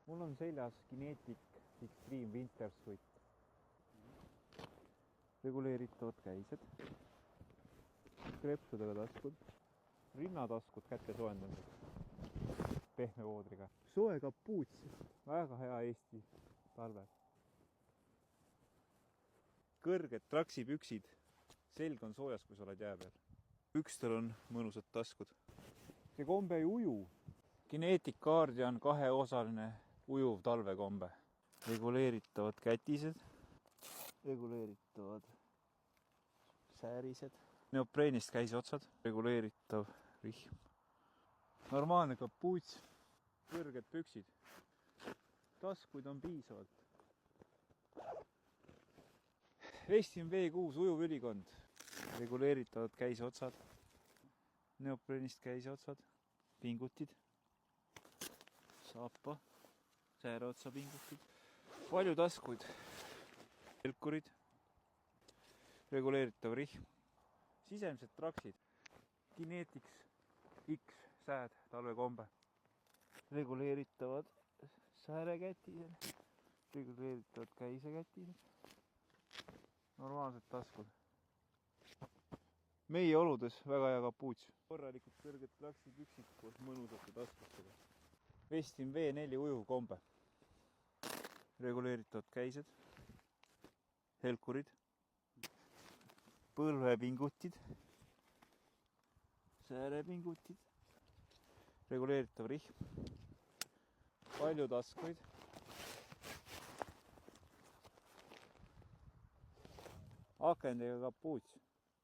mul on seljas Kinetic Extreme Winter Sweat. Reguleeritavad käised, krepsudega taskud, rinnataskud käte soojendamiseks pehme voodriga, soe kapuuts, väga hea Eesti talvel. Kõrged traksipüksid, selg on soojas, kui sa oled jää peal. Pükstel on mõnusad taskud. See kombe ei uju. Kinetic Guardian kaheosaline ujuv talvekombe. Reguleeritavad kätised, reguleeritavad säärised, neopreenist käiseotsad, reguleeritav rihm, normaalne kapuuts, kõrged püksid, taskuid on piisavalt. Westin V6 ujuv ülikond, reguleeritavad käiseotsad, neopreenist käiseotsad, pingutid, saapa, sääreotsa pingutid, palju taskuid, helkurid, reguleeritav rihm, sisemised traksid, Kinetics X sääd talvekombe, reguleeritavad säärekätised, reguleeritavad käisekätised, normaalsed taskud. Meie oludes väga hea kapuuts. Korralikult kõrged traksipüksid koos mõnusate taskustega. Westin V4 ujuv kombe. Reguleeritavad käised, helkurid, põlvepingutid, säärepingutid, reguleeritav rihm, palju taskuid, akendega kapuuts.